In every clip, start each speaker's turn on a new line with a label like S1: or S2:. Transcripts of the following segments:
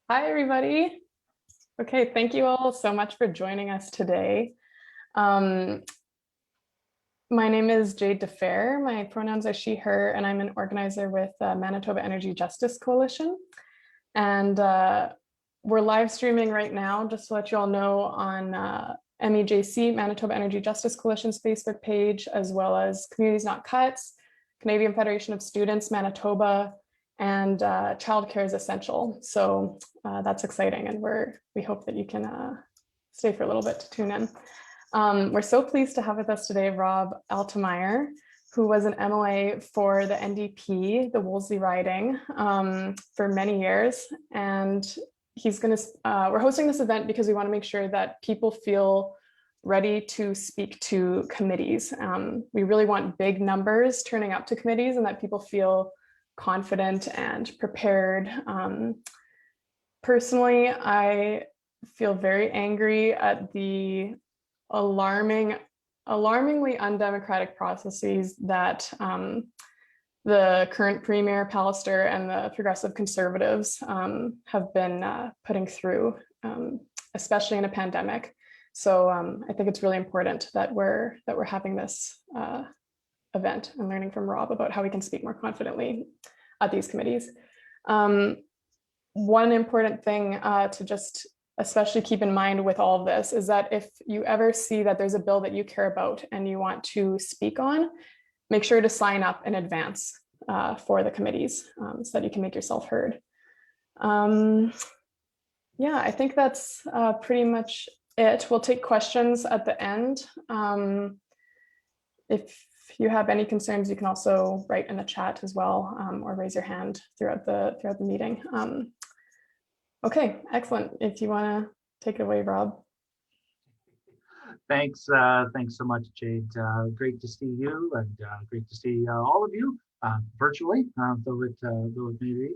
S1: Hi, everybody. Okay, thank you all so much for joining us today. Um, my name is Jade DeFair. My pronouns are she, her, and I'm an organizer with Manitoba Energy Justice Coalition. And we're live streaming right now, just to let you all know, on MEJC, Manitoba Energy Justice Coalition's Facebook page, as well as Communities Not Cuts, Canadian Federation of Students, Manitoba, and childcare is essential. So that's exciting, and we hope that you can stay for a little bit to tune in. We're so pleased to have with us today Rob Altemeyer, who was an MLA for the NDP, the Wolseley riding, for many years. And we're hosting this event because we want to make sure that people feel ready to speak to committees. We really want big numbers turning up to committees and that people feel confident and prepared. Personally, I feel very angry at the alarmingly undemocratic processes that the current Premier Pallister and the Progressive Conservatives have been putting through, especially in a pandemic. So I think it's really important that we're having this event and learning from Rob about how we can speak more confidently at these committees. One important thing to just especially keep in mind with all of this is that if you ever see that there's a bill that you care about and you want to speak on, make sure to sign up in advance for the committees so that you can make yourself heard. Yeah, I think that's pretty much it. We'll take questions at the end. If you have any concerns, you can also write in the chat as well, or raise your hand throughout the meeting. Okay, excellent. If you want to take it away, Rob.
S2: Thanks so much, Jade. Great to see you, and great to see all of you virtually, though it may be.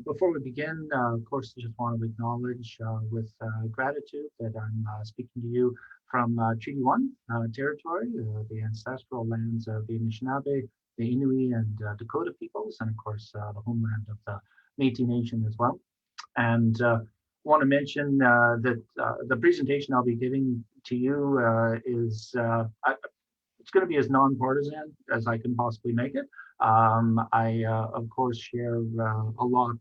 S2: Before we begin, of course, I just want to acknowledge with gratitude that I'm speaking to you from Treaty 1 territory, the ancestral lands of the Anishinaabe, the Inuit, and Dakota peoples, and of course, the homeland of the Métis Nation as well. And want to mention that the presentation I'll be giving to you it's going to be as nonpartisan as I can possibly make it. I, of course, share a lot,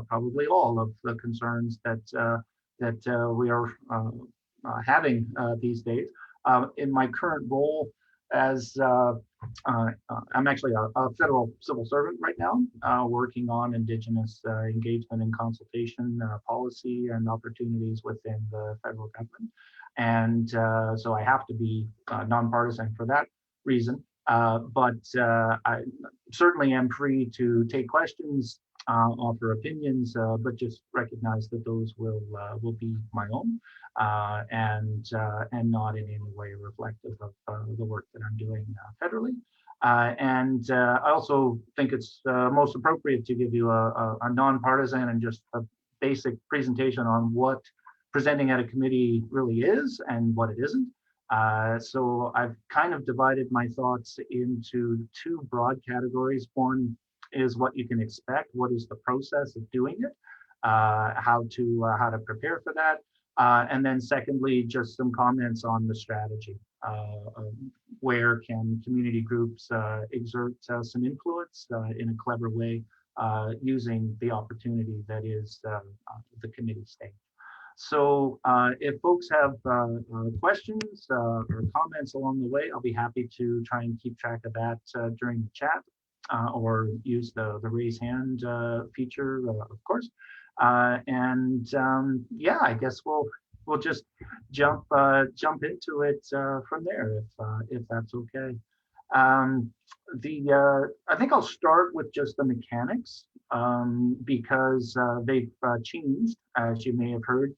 S2: probably all of the concerns that we are having these days. In my current role as I'm actually a federal civil servant right now, working on Indigenous engagement and consultation policy and opportunities within the federal government. And so I have to be nonpartisan for that reason. But I certainly am free to take questions, offer opinions, but just recognize that those will be my own and not in any way reflective of the work that I'm doing federally. And I also think it's most appropriate to give you a nonpartisan and just a basic presentation on what presenting at a committee really is and what it isn't. So I've kind of divided my thoughts into two broad categories. One is what you can expect, what is the process of doing it, how to prepare for that. And then secondly, just some comments on the strategy. Where can community groups exert some influence in a clever way using the opportunity that is the committee stage. So if folks have questions or comments along the way, I'll be happy to try and keep track of that during the chat or use the raise hand feature, of course. Yeah, I guess we'll just jump into it from there if that's okay. I think I'll start with just the mechanics because they've changed, as you may have heard.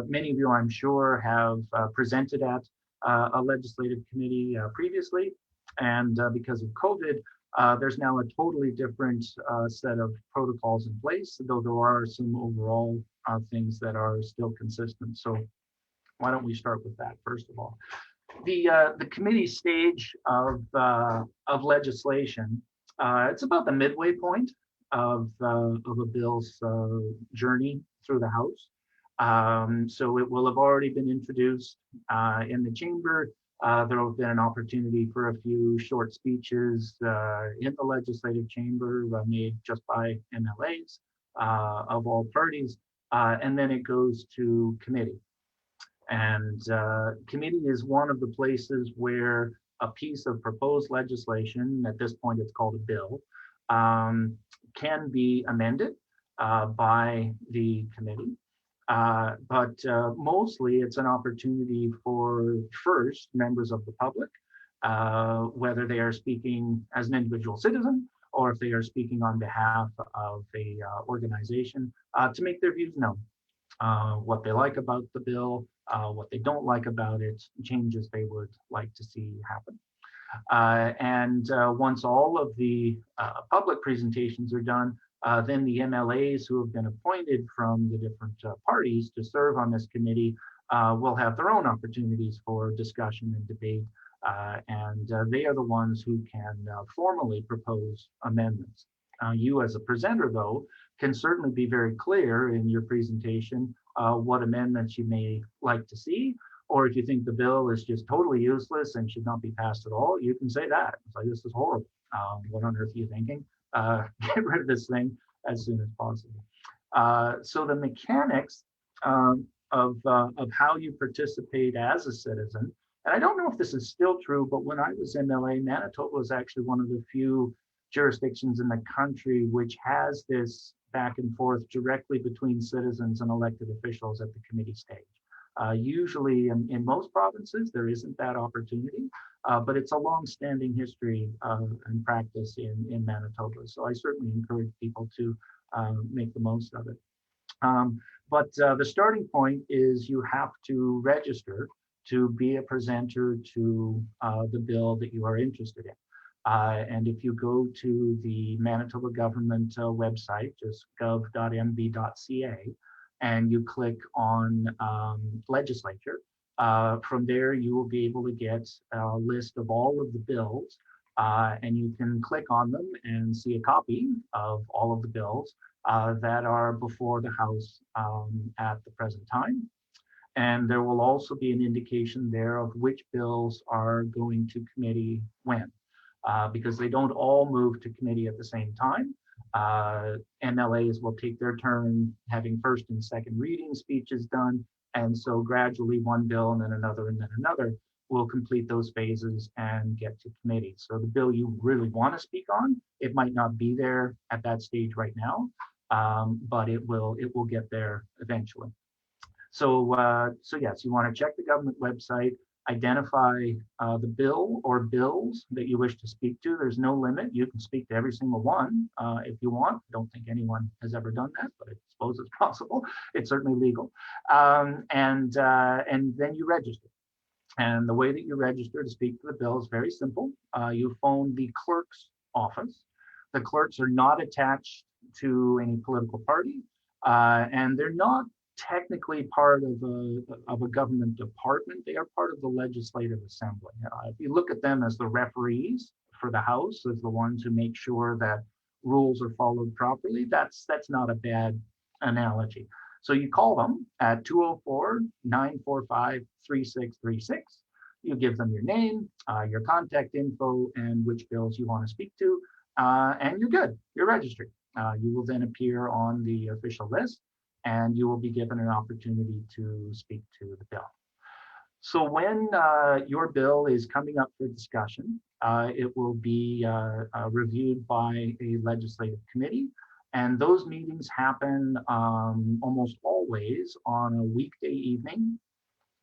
S2: Many of you, I'm sure, have presented at a legislative committee previously, and because of COVID, there's now a totally different set of protocols in place, though there are some overall things that are still consistent. So why don't we start with that first of all? The committee stage of legislation, it's about the midway point of a bill's journey through the House. So it will have already been introduced in the chamber. There will have been an opportunity for a few short speeches in the legislative chamber made just by MLAs of all parties. And then it goes to committee. And committee is one of the places where a piece of proposed legislation, at this point it's called a bill, can be amended by the committee. But mostly it's an opportunity for first members of the public, whether they are speaking as an individual citizen or if they are speaking on behalf of a organization, to make their views known. What they like about the bill, what they don't like about it, changes they would like to see happen. And once all of the public presentations are done, then the MLAs who have been appointed from the different parties to serve on this committee will have their own opportunities for discussion and debate. And they are the ones who can formally propose amendments. You as a presenter, though, can certainly be very clear in your presentation what amendments you may like to see, or if you think the bill is just totally useless and should not be passed at all, you can say that. It's like, this is horrible. What on earth are you thinking? Get rid of this thing as soon as possible. So the mechanics of how you participate as a citizen, and I don't know if this is still true, but when I was MLA, Manitoba was actually one of the few jurisdictions in the country which has this back and forth directly between citizens and elected officials at the committee stage. Usually in most provinces, there isn't that opportunity, but it's a long-standing history and practice in Manitoba. So I certainly encourage people to make the most of it. But the starting point is you have to register to be a presenter to the bill that you are interested in. And if you go to the Manitoba government website, just gov.mb.ca, and you click on legislature, from there you will be able to get a list of all of the bills, and you can click on them and see a copy of all of the bills that are before the House at the present time. And there will also be an indication there of which bills are going to committee when. Because they don't all move to committee at the same time. MLAs will take their turn having first and second reading speeches done. And so gradually one bill and then another will complete those phases and get to committee. So the bill you really want to speak on, it might not be there at that stage right now, but it will get there eventually. So yes, you want to check the government website, identify the bill or bills that you wish to speak to. There's no limit. You can speak to every single one if you want. I don't think anyone has ever done that, but I suppose it's possible. It's certainly legal. And then you register. And the way that you register to speak to the bill is very simple. You phone the clerk's office. The clerks are not attached to any political party, and they're not technically part of a government department. They are part of the Legislative Assembly. If you look at them as the referees for the House, as the ones who make sure that rules are followed properly, that's not a bad analogy. So you call them at 204-945-3636. You give them your name, your contact info, and which bills you want to speak to, and you're good. You're registered. You will then appear on the official list, and you will be given an opportunity to speak to the bill. So when your bill is coming up for discussion, it will be reviewed by a legislative committee, and those meetings happen almost always on a weekday evening.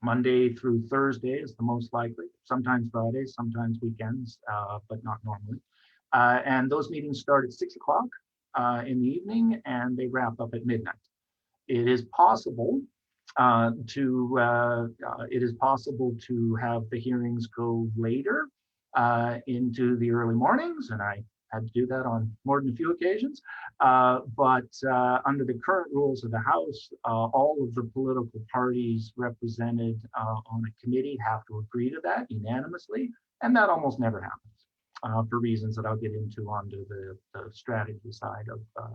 S2: Monday through Thursday is the most likely, sometimes Fridays, sometimes weekends, but not normally. And those meetings start at 6 o'clock in the evening, and they wrap up at midnight. It is possible to have the hearings go later into the early mornings, and I had to do that on more than a few occasions. But under the current rules of the House, all of the political parties represented on a committee have to agree to that unanimously, and that almost never happens. for reasons that I'll get into onto the strategy side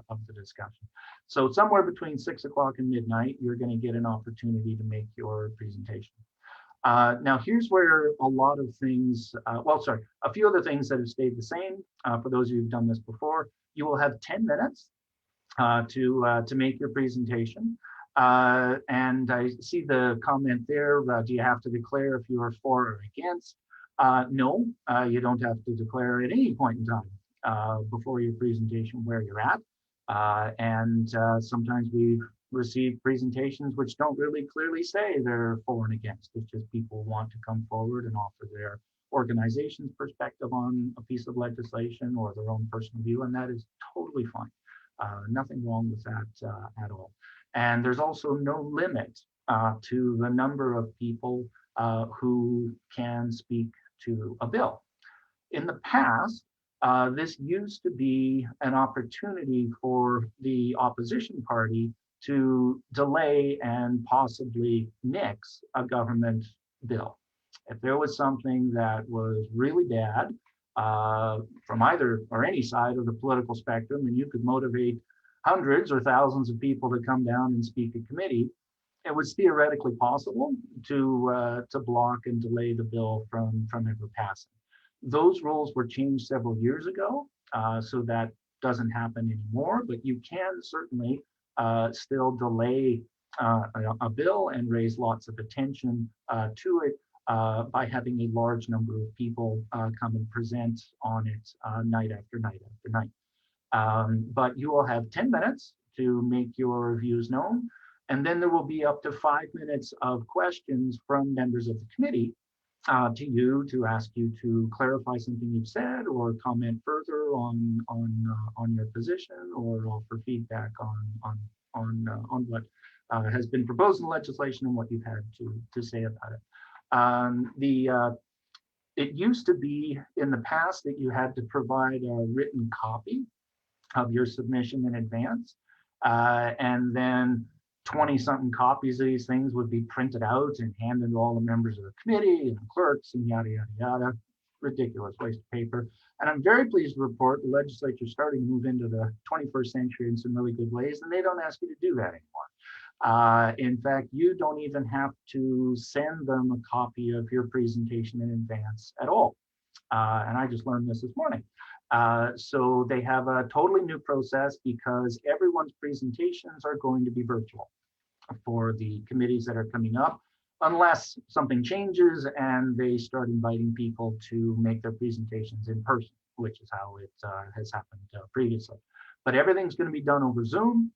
S2: of the discussion. So somewhere between 6 o'clock and midnight, you're going to get an opportunity to make your presentation. Now, here's where a lot of things, a few other things that have stayed the same. For those of you who've done this before, you will have 10 minutes to make your presentation. And I see the comment there, do you have to declare if you are for or against? No, you don't have to declare at any point in time before your presentation where you're at. Sometimes we've received presentations which don't really clearly say they're for and against. It's just people want to come forward and offer their organization's perspective on a piece of legislation or their own personal view, and that is totally fine. Nothing wrong with that at all. And there's also no limit to the number of people who can speak to a bill. In the past, this used to be an opportunity for the opposition party to delay and possibly nix a government bill. If there was something that was really bad from either or any side of the political spectrum, and you could motivate hundreds or thousands of people to come down and speak at committee, it was theoretically possible to block and delay the bill from ever passing. Those rules were changed several years ago, so that doesn't happen anymore, but you can certainly still delay a bill and raise lots of attention to it by having a large number of people come and present on it night after night after night. But you will have 10 minutes to make your views known, and then there will be up to 5 minutes of questions from members of the committee to you to ask you to clarify something you've said or comment further on your position or offer feedback on what has been proposed in the legislation and what you've had to say about it. It used to be in the past that you had to provide a written copy of your submission in advance, and then 20-something copies of these things would be printed out and handed to all the members of the committee and the clerks and yada, yada, yada. Ridiculous waste of paper. And I'm very pleased to report the legislature is starting to move into the 21st century in some really good ways, and they don't ask you to do that anymore. In fact, you don't even have to send them a copy of your presentation in advance at all. And I just learned this morning. So they have a totally new process because everyone's presentations are going to be virtual for the committees that are coming up, unless something changes and they start inviting people to make their presentations in person, which is how it has happened previously. But everything's going to be done over Zoom.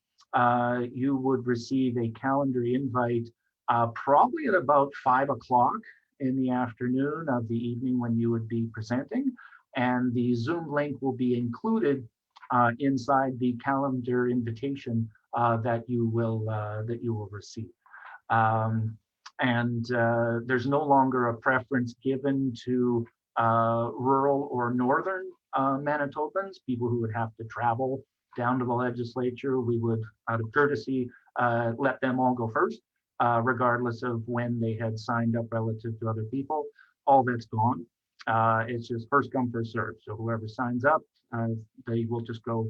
S2: You would receive a calendar invite probably at about 5 o'clock in the afternoon of the evening when you would be presenting. And the Zoom link will be included inside the calendar invitation that you will receive. There's no longer a preference given to rural or northern Manitobans, people who would have to travel down to the legislature. We would, out of courtesy, let them all go first, regardless of when they had signed up relative to other people. All that's gone. It's just first come, first served. So whoever signs up, they will just go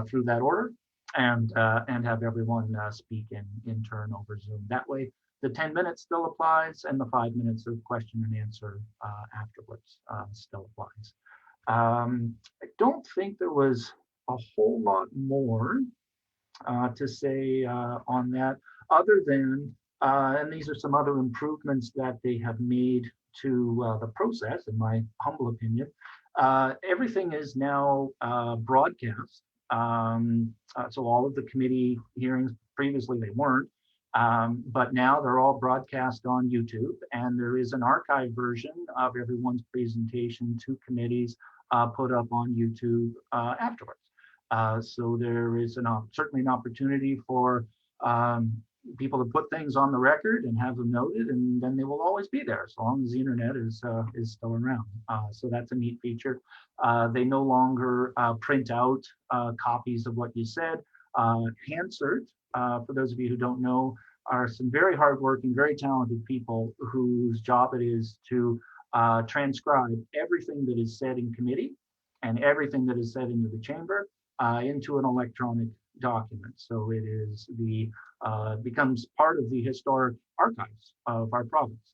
S2: through that order and have everyone speak in turn over Zoom. That way, the 10 minutes still applies, and the 5 minutes of question and answer afterwards still applies. I don't think there was a whole lot more to say on that, other than, and these are some other improvements that they have made to the process, in my humble opinion. Everything is now broadcast. So all of the committee hearings, previously they weren't, but now they're all broadcast on YouTube, and there is an archive version of everyone's presentation to committees put up on YouTube afterwards. So there is certainly an opportunity for people to put things on the record and have them noted, and then they will always be there as long as the internet is still around. So that's a neat feature. They no longer print out copies of what you said. Hansard, for those of you who don't know, are some very hardworking, very talented people whose job it is to transcribe everything that is said in committee and everything that is said into the chamber into an electronic document. So it is becomes part of the historic archives of our province.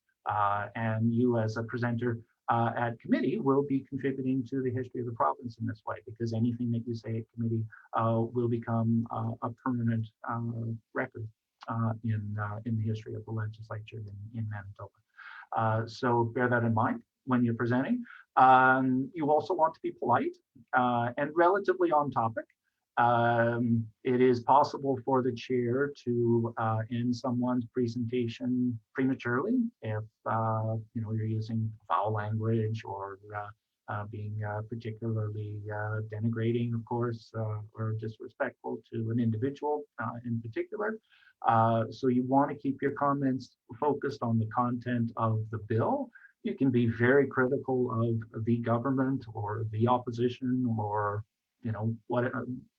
S2: And you as a presenter at committee will be contributing to the history of the province in this way, because anything that you say at committee will become a permanent record in the history of the legislature in Manitoba. So bear that in mind when you're presenting. You also want to be polite and relatively on topic. It is possible for the chair to end someone's presentation prematurely if you're using foul language or being particularly denigrating, of course, or disrespectful to an individual in particular. So you want to keep your comments focused on the content of the bill. You can be very critical of the government or the opposition or what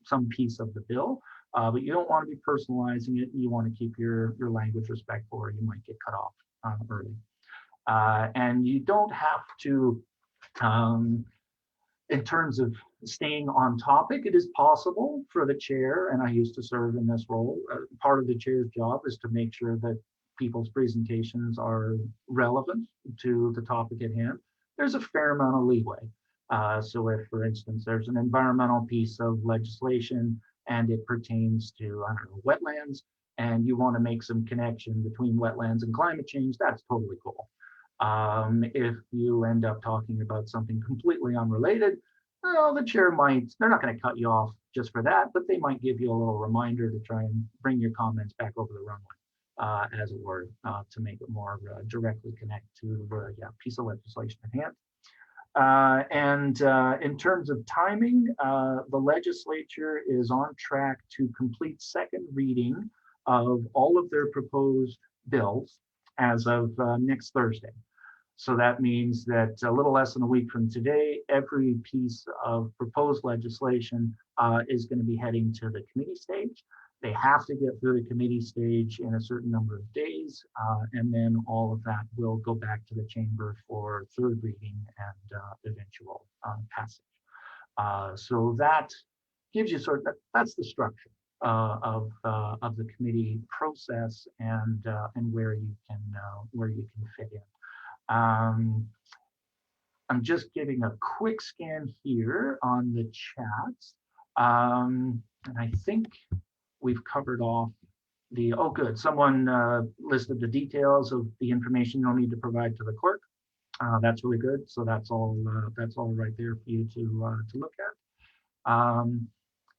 S2: some piece of the bill, but you don't want to be personalizing it. You want to keep your language respectful, or you might get cut off early. And you don't have to, in terms of staying on topic, it is possible for the chair, and I used to serve in this role, part of the chair's job is to make sure that people's presentations are relevant to the topic at hand. There's a fair amount of leeway. So if, for instance, there's an environmental piece of legislation and it pertains to, I don't know, wetlands, and you want to make some connection between wetlands and climate change, that's totally cool. If you end up talking about something completely unrelated, well, the chair they're not going to cut you off just for that, but they might give you a little reminder to try and bring your comments back over the runway, as it were, to make it more directly connect to the piece of legislation at hand. And in terms of timing, the legislature is on track to complete second reading of all of their proposed bills as of next Thursday. So that means that a little less than a week from today, every piece of proposed legislation is going to be heading to the committee stage. They have to get through the committee stage in a certain number of days, and then all of that will go back to the chamber for third reading and eventual passage. So that gives you that's the structure of the committee process and where you can fit in. I'm just giving a quick scan here on the chats, and I think we've covered off oh good, someone listed the details of the information you'll need to provide to the clerk. That's really good. So that's all right there for you to look at.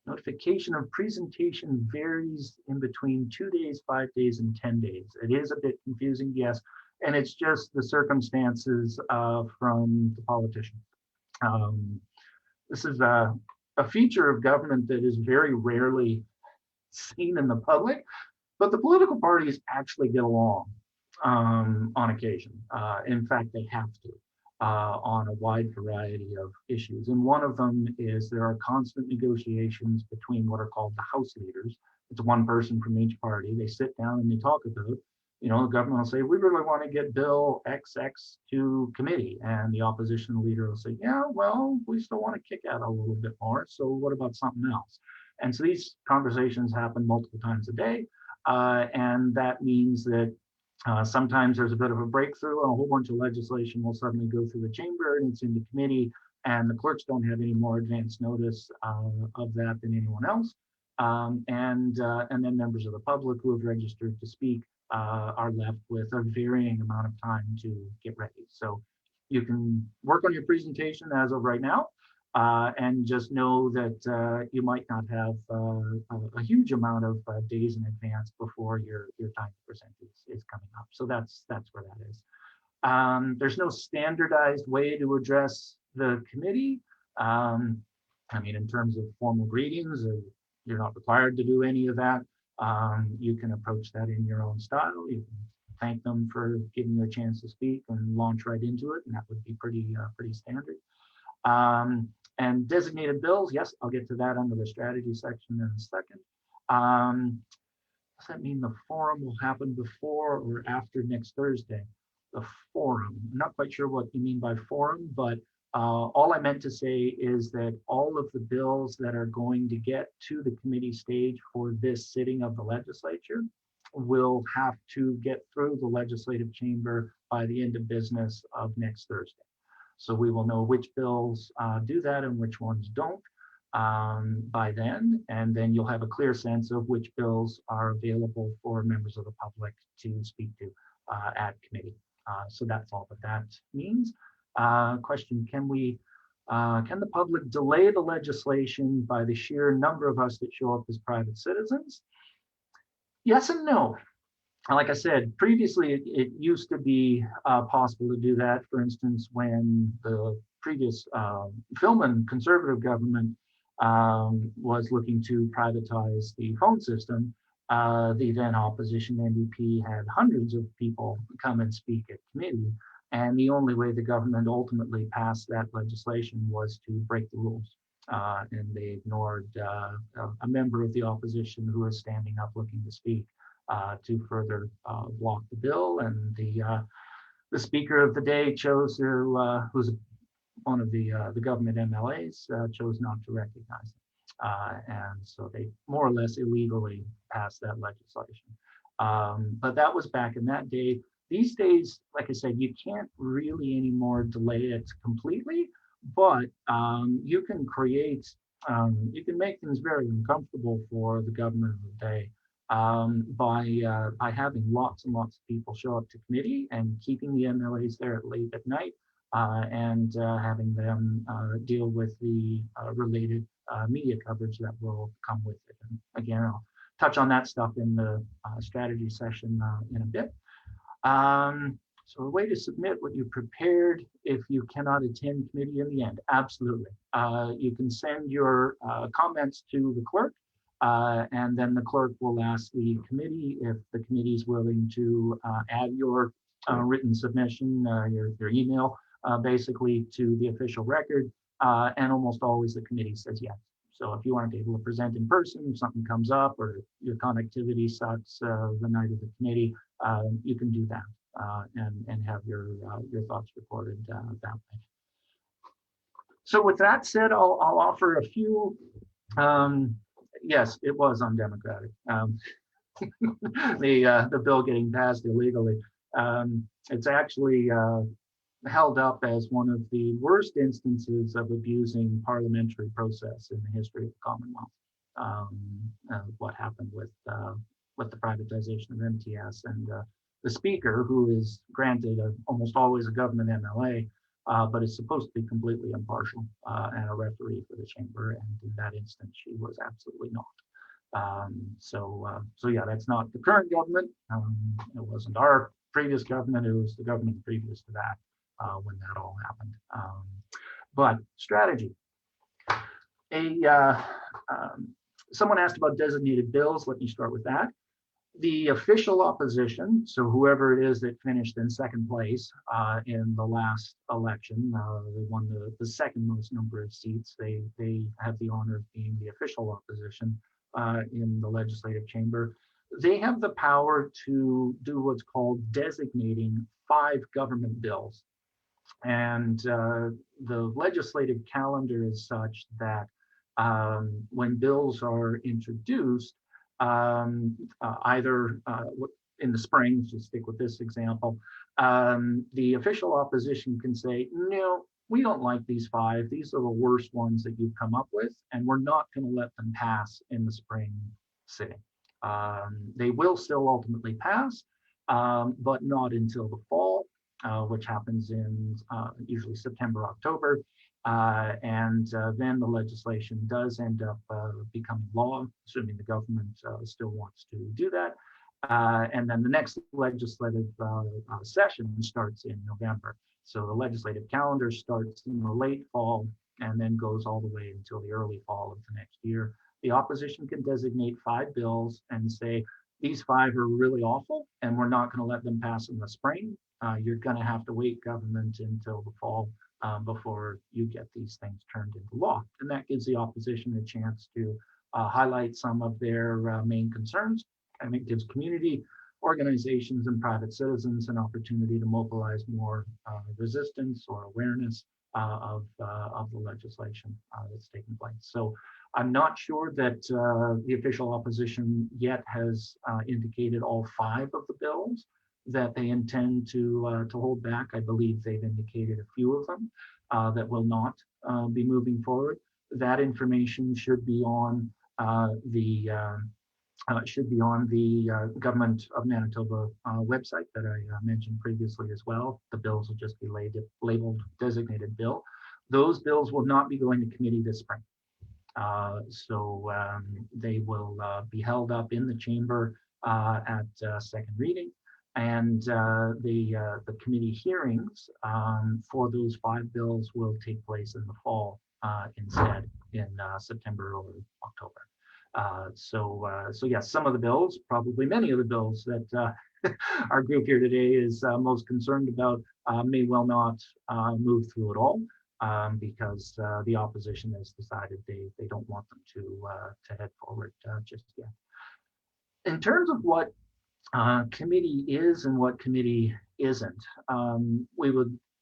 S2: Notification of presentation varies in between 2 days, 5 days, and 10 days. It is a bit confusing, yes, and it's just the circumstances from the politician. This is a feature of government that is very rarely seen in the public, but the political parties actually get along on occasion. In fact, they have to on a wide variety of issues. And one of them is there are constant negotiations between what are called the House leaders. It's one person from each party. They sit down and they talk about, the government will say, we really want to get Bill XX to committee. And the opposition leader will say, yeah, well, we still want to kick out a little bit more. So what about something else? And so these conversations happen multiple times a day. And that means that sometimes there's a bit of a breakthrough and a whole bunch of legislation will suddenly go through the chamber and it's in the committee, and the clerks don't have any more advance notice of that than anyone else. And then members of the public who have registered to speak are left with a varying amount of time to get ready. So you can work on your presentation as of right now, and just know that you might not have a huge amount of days in advance before your time to present is coming up. So that's where that is. There's no standardized way to address the committee. I mean, in terms of formal greetings, you're not required to do any of that. You can approach that in your own style. You can thank them for giving you a chance to speak and launch right into it, and that would be pretty standard. And designated bills, yes, I'll get to that under the strategy section in a second. Does that mean the forum will happen before or after next Thursday? the forum. I'm not quite sure what you mean by forum, but all I meant to say is that all of the bills that are going to get to the committee stage for this sitting of the legislature will have to get through the legislative chamber by the end of business of next Thursday. So we will know which bills do that and which ones don't by then, and then you'll have a clear sense of which bills are available for members of the public to speak to at committee. So that's all that means. Question: can the public delay the legislation by the sheer number of us that show up as private citizens? Yes and no. Like I said, previously it used to be possible to do that. For instance, when the previous Philman conservative government was looking to privatize the phone system, the then opposition NDP had hundreds of people come and speak at committee. And the only way the government ultimately passed that legislation was to break the rules. And they ignored a member of the opposition who was standing up looking to speak to further block the bill. And the speaker of the day chose to, who's one of the government MLAs, chose not to recognize it. And so they more or less illegally passed that legislation. But that was back in that day. These days, like I said, you can't really anymore delay it completely, but you can create, you can make things very uncomfortable for the government of the day by having lots and lots of people show up to committee and keeping the MLAs there late at night and having them deal with the related media coverage that will come with it. And again, I'll touch on that stuff in the strategy session in a bit. So a way to submit what you prepared if you cannot attend committee in the end. Absolutely. You can send your comments to the clerk, and then the clerk will ask the committee if the committee is willing to add your written submission, your email, basically to the official record, and almost always the committee says yes. So if you aren't able to present in person, if something comes up or your connectivity sucks the night of the committee, you can do that and have your thoughts recorded that way. So with that said, I'll offer a few. Yes, it was undemocratic. The bill getting passed illegally. It's actually held up as one of the worst instances of abusing parliamentary process in the history of the Commonwealth. What happened with the privatization of MTS and the speaker, who is granted almost always a government MLA, but is supposed to be completely impartial and a referee for the chamber, and in that instance, she was absolutely not. So yeah, that's not the current government. It wasn't our previous government. It was the government previous to that when that all happened. But strategy. Someone asked about designated bills. Let me start with that. The official opposition, so whoever it is that finished in second place in the last election, they won the second most number of seats. They have the honor of being the official opposition in the legislative chamber. They have the power to do what's called designating 5 government bills. And the legislative calendar is such that when bills are introduced, either in the spring, to stick with this example, the official opposition can say, no, we don't like these 5. These are the worst ones that you've come up with, and we're not going to let them pass in the spring sitting. They will still ultimately pass, but not until the fall, which happens in usually September, October. And then the legislation does end up becoming law, assuming the government still wants to do that. And then the next legislative session starts in November. So the legislative calendar starts in the late fall and then goes all the way until the early fall of the next year. The opposition can designate 5 bills and say, these 5 are really awful and we're not going to let them pass in the spring. You're going to have to wait, government, until the fall before you get these things turned into law. And that gives the opposition a chance to highlight some of their main concerns. And it gives community organizations and private citizens an opportunity to mobilize more resistance or awareness of the legislation that's taking place. So I'm not sure that the official opposition yet has indicated all 5 of the bills that they intend to hold back. I believe they've indicated a few of them that will not be moving forward. That information should be on the Government of Manitoba website that I mentioned previously as well. The bills will just be labeled designated bill. Those bills will not be going to committee this spring. So they will be held up in the chamber at second reading. And the committee hearings for those 5 bills will take place in the fall instead, in September or October. So yes, some of the bills, probably many of the bills that our group here today is most concerned about may well not move through at all because the opposition has decided they don't want them to head forward just yet. In terms of what committee is and what committee isn't,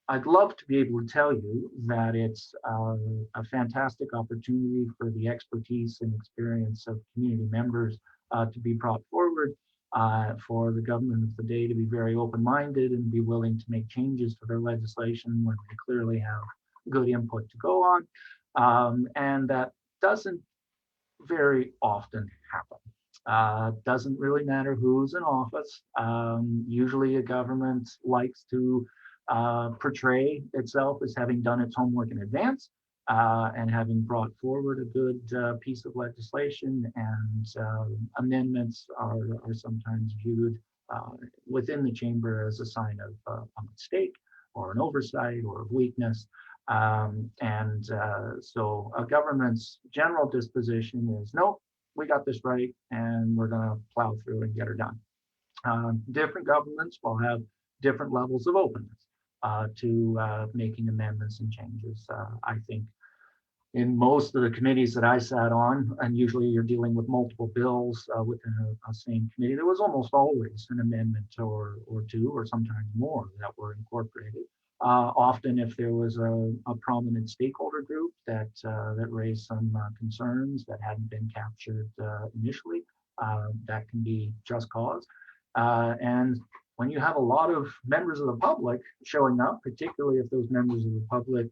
S2: I'd love to be able to tell you that it's a fantastic opportunity for the expertise and experience of community members to be brought forward, for the government of the day to be very open-minded and be willing to make changes to their legislation when they clearly have good input to go on. And that doesn't very often happen. Doesn't really matter who's in office. Usually a government likes to portray itself as having done its homework in advance and having brought forward a good piece of legislation, and amendments are sometimes viewed within the chamber as a sign of a mistake or an oversight or of weakness. So a government's general disposition is, nope, we got this right, and we're going to plow through and get her done. Different governments will have different levels of openness to making amendments and changes. I think in most of the committees that I sat on, and usually you're dealing with multiple bills within a same committee, there was almost always an amendment or 2 or sometimes more that were incorporated. Often if there was a prominent stakeholder group that raised some concerns that hadn't been captured initially, that can be just cause. And when you have a lot of members of the public showing up, particularly if those members of the public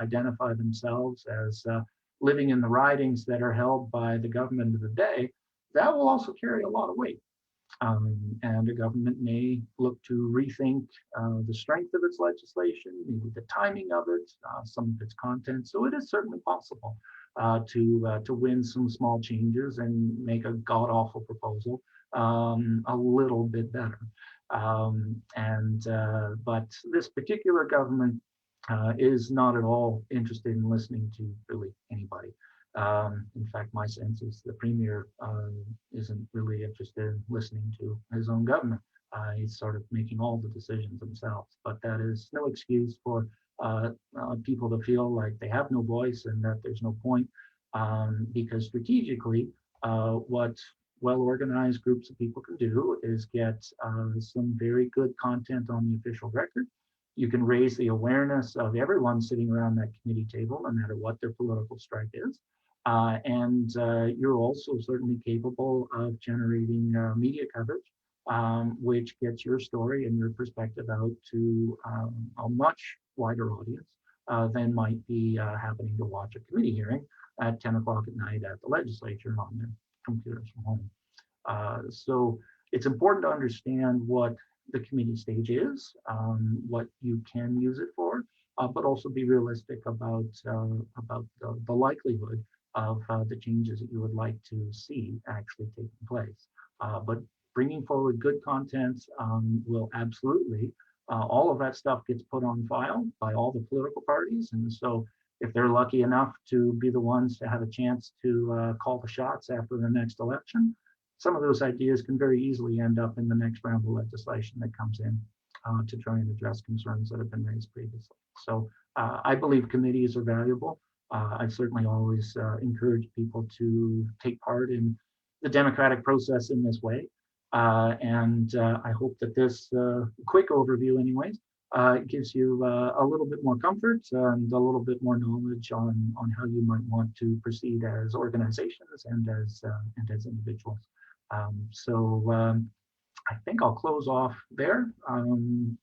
S2: identify themselves as living in the ridings that are held by the government of the day, that will also carry a lot of weight. And a government may look to rethink the strength of its legislation, maybe the timing of it, some of its content. So it is certainly possible to win some small changes and make a god-awful proposal a little bit better. But this particular government is not at all interested in listening to really anybody. In fact, my sense is the premier isn't really interested in listening to his own government. He's sort of making all the decisions themselves, but that is no excuse for people to feel like they have no voice and that there's no point, because strategically, what well-organized groups of people can do is get some very good content on the official record. You can raise the awareness of everyone sitting around that committee table, no matter what their political stripe is. And you're also certainly capable of generating media coverage, which gets your story and your perspective out to a much wider audience than might be happening to watch a committee hearing at 10 o'clock at night at the legislature on their computers from home. So it's important to understand what the committee stage is, what you can use it for, but also be realistic about the likelihood of the changes that you would like to see actually taking place. But bringing forward good content will absolutely, all of that stuff gets put on file by all the political parties. And so if they're lucky enough to be the ones to have a chance to call the shots after the next election, some of those ideas can very easily end up in the next round of legislation that comes in to try and address concerns that have been raised previously. So I believe committees are valuable. I've certainly always encouraged people to take part in the democratic process in this way. I hope that this quick overview anyways, gives you a little bit more comfort and a little bit more knowledge on how you might want to proceed as organizations and as individuals. I think I'll close off there and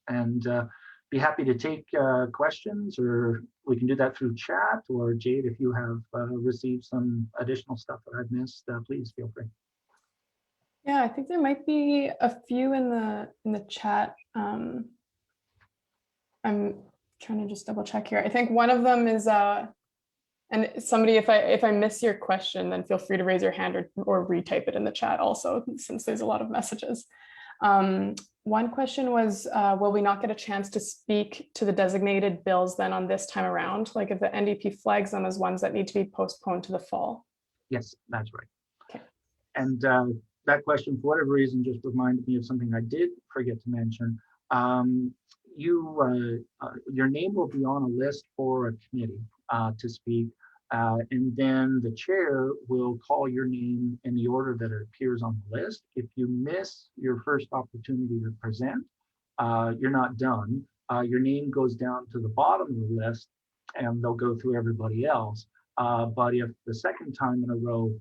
S2: be happy to take questions, or we can do that through chat, or Jade, if you have received some additional stuff that I've missed, please feel free.
S1: Yeah, I think there might be a few in the chat. I'm trying to just double check here. I think one of them is and somebody, if I miss your question, then feel free to raise your hand or retype it in the chat also, since there's a lot of messages. One question was, will we not get a chance to speak to the designated bills then on this time around? Like if the NDP flags them as ones that need to be postponed to the fall?
S2: Yes, that's right.
S1: Okay.
S2: And that question, for whatever reason, just reminded me of something I did forget to mention. Your name will be on a list for a committee to speak. And then the chair will call your name in the order that it appears on the list. If you miss your first opportunity to present, you're not done. Your name goes down to the bottom of the list and they'll go through everybody else. But if the second time in a row,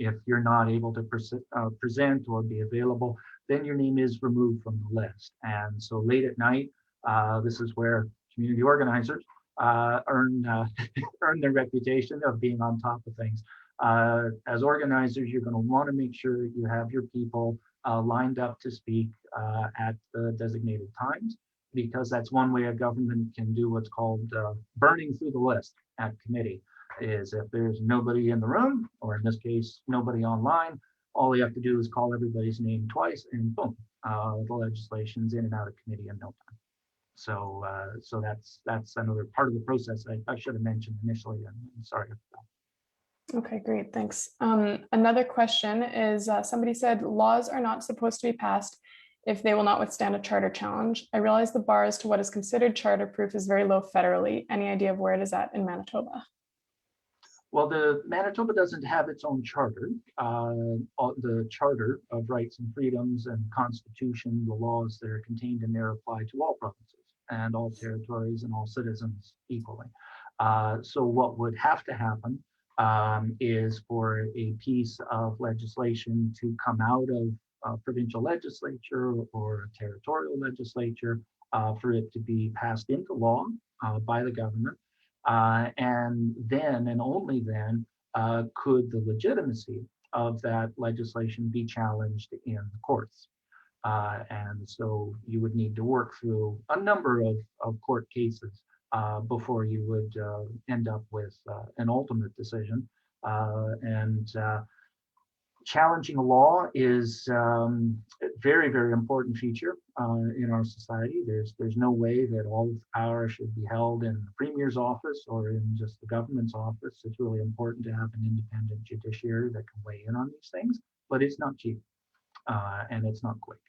S2: if you're not able to present or be available, then your name is removed from the list. And so late at night, this is where community organizers earn their reputation of being on top of things. As organizers, you're going to want to make sure you have your people lined up to speak at the designated times, because that's one way a government can do what's called burning through the list at committee. Is if there's nobody in the room, or in this case, nobody online, all you have to do is call everybody's name twice and boom, the legislation's in and out of committee in no time. So that's another part of the process I should have mentioned initially. I'm sorry about that.
S1: Okay, great, thanks. Another question is, somebody said laws are not supposed to be passed if they will not withstand a charter challenge. I realize the bar as to what is considered charter proof is very low federally. Any idea of where it is at in Manitoba?
S2: Well, Manitoba doesn't have its own charter. The Charter of Rights and Freedoms and Constitution, the laws that are contained in there apply to all provinces and all territories and all citizens equally. So what would have to happen is for a piece of legislation to come out of a provincial legislature or a territorial legislature, for it to be passed into law by the government. And then, and only then, could the legitimacy of that legislation be challenged in the courts. And so you would need to work through a number of court cases before you would end up with an ultimate decision. Challenging a law is a very, very important feature in our society. There's no way that all of power should be held in the Premier's office or in just the government's office. It's really important to have an independent judiciary that can weigh in on these things, but it's not cheap and it's not quick.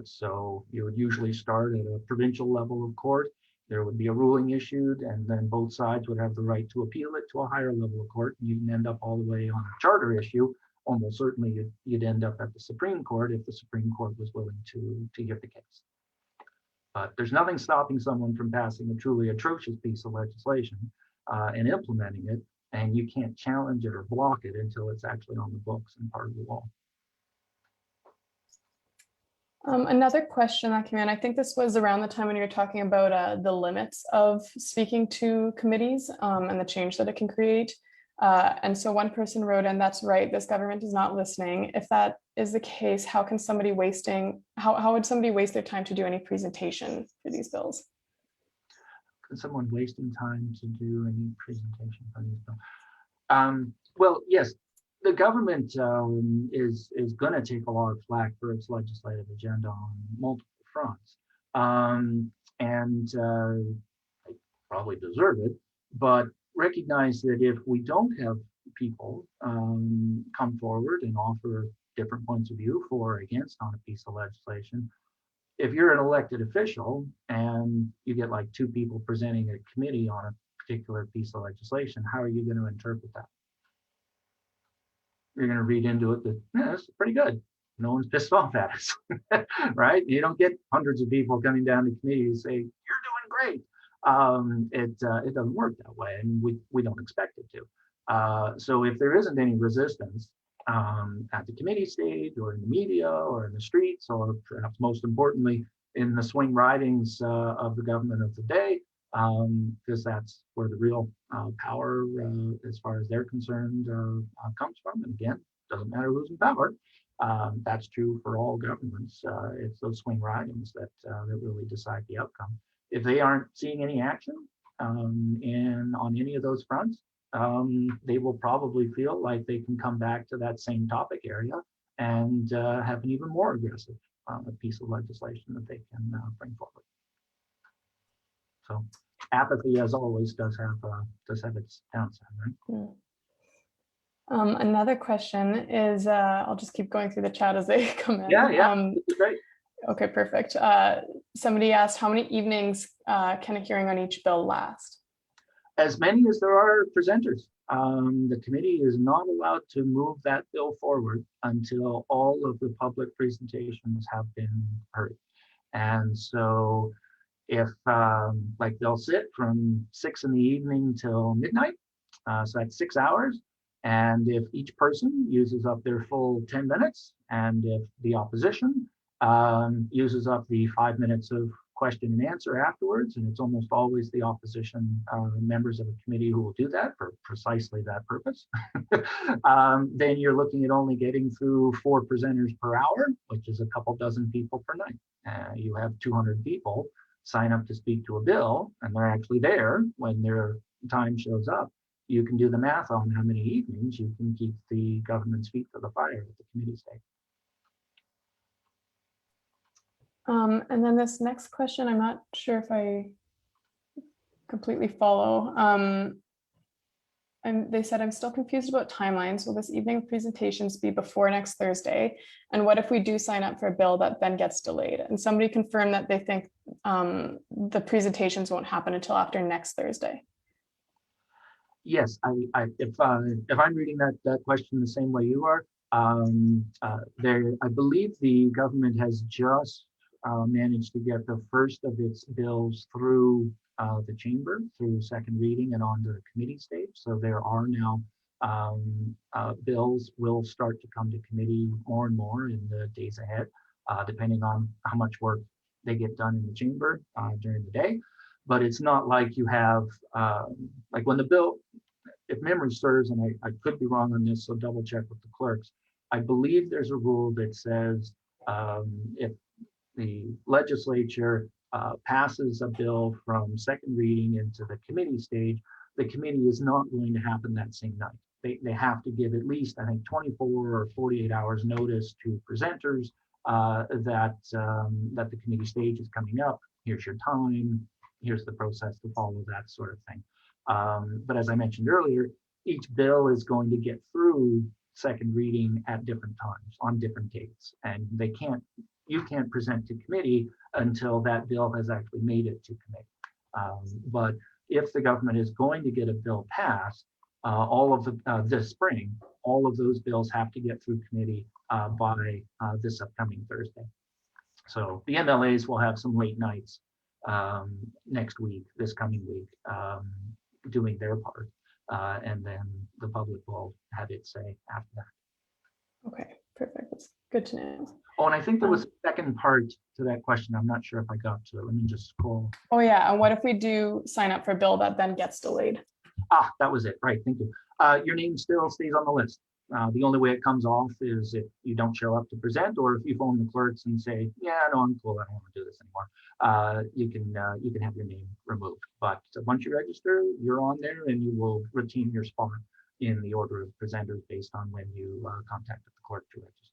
S2: So you would usually start at a provincial level of court. There would be a ruling issued, and then both sides would have the right to appeal it to a higher level of court. And you can end up all the way on a charter issue. Almost certainly you'd end up at the Supreme Court if the Supreme Court was willing to hear the case. But there's nothing stopping someone from passing a truly atrocious piece of legislation and implementing it, and you can't challenge it or block it until it's actually on the books and part of the law.
S1: Another question that came in, I think this was around the time when you were talking about the limits of speaking to committees and the change that it can create. And so one person wrote in, that's right, this government is not listening. If that is the case, how would somebody waste their time to do any presentation for these bills?
S2: Can someone wasting time to do any presentation for these bills? Well, yes, the government is going to take a lot of flack for its legislative agenda on multiple fronts. And they probably deserve it, but recognize that if we don't have people come forward and offer different points of view for or against on a piece of legislation, if you're an elected official and you get like 2 people presenting at a committee on a particular piece of legislation, how are you going to interpret that? You're going to read into it that, yeah, this is pretty good. no one's pissed off at us, right? You don't get hundreds of people coming down to committee to say, you're doing great. It doesn't work that way, and we don't expect it to. So if there isn't any resistance at the committee stage or in the media or in the streets, or perhaps most importantly, in the swing ridings of the government of the day, because that's where the real power, as far as they're concerned, comes from. And again, doesn't matter who's in power. That's true for all governments. It's those swing ridings that really decide the outcome. If they aren't seeing any action and on any of those fronts, they will probably feel like they can come back to that same topic area and have an even more aggressive piece of legislation that they can bring forward. So apathy, as always, does have its downside, right?
S1: Another question is, I'll just keep going through the chat as they come in.
S2: Yeah, this is great.
S1: Okay, perfect. Somebody asked, how many evenings can a hearing on each bill last?
S2: As many as there are presenters. The committee is not allowed to move that bill forward until all of the public presentations have been heard. And so if like they'll sit from 6 in the evening till midnight, so that's 6 hours. And if each person uses up their full 10 minutes, and if the opposition uses up the 5 minutes of question and answer afterwards, and it's almost always the opposition members of the committee who will do that for precisely that purpose, then you're looking at only getting through 4 presenters per hour, which is a couple dozen people per night. You have 200 people sign up to speak to a bill, and they're actually there when their time shows up. You can do the math on how many evenings you can keep the government's feet to the fire at the committee stage.
S1: And then this next question, I'm not sure if I completely follow. And they said, I'm still confused about timelines. Will this evening presentations be before next Thursday? And what if we do sign up for a bill that then gets delayed? And somebody confirmed that they think the presentations won't happen until after next Thursday.
S2: Yes, if I'm reading that question the same way you are, I believe the government has just managed to get the first of its bills through the chamber, through second reading and on the committee stage. So there are now bills will start to come to committee more and more in the days ahead, depending on how much work they get done in the chamber during the day. But it's not like you have, like when the bill, if memory serves, and I could be wrong on this, so double check with the clerks. I believe there's a rule that says if the legislature passes a bill from second reading into the committee stage, the committee is not going to happen that same night. They have to give at least, I think, 24 or 48 hours notice to presenters that the committee stage is coming up. Here's your time. Here's the process to follow, that sort of thing. But as I mentioned earlier, each bill is going to get through second reading at different times on different dates, and you can't present to committee until that bill has actually made it to committee. But if the government is going to get a bill passed, all of this spring, all of those bills have to get through committee by this upcoming Thursday. So the MLAs will have some late nights next week, this coming week, doing their part, and then the public will have its say after that.
S1: Okay, perfect. That's good to know.
S2: Oh, and I think there was a second part to that question. I'm not sure if I got to it. Let me just scroll.
S1: Oh yeah, and what if we do sign up for a bill that then gets delayed?
S2: Ah, that was it. Right, thank you. Your name still stays on the list. The only way it comes off is if you don't show up to present, or if you phone the clerks and say, yeah, no, I'm cool, I don't want to do this anymore. You can have your name removed. But once you register, you're on there, and you will retain your spot in the order of presenters based on when you contacted the clerk to register.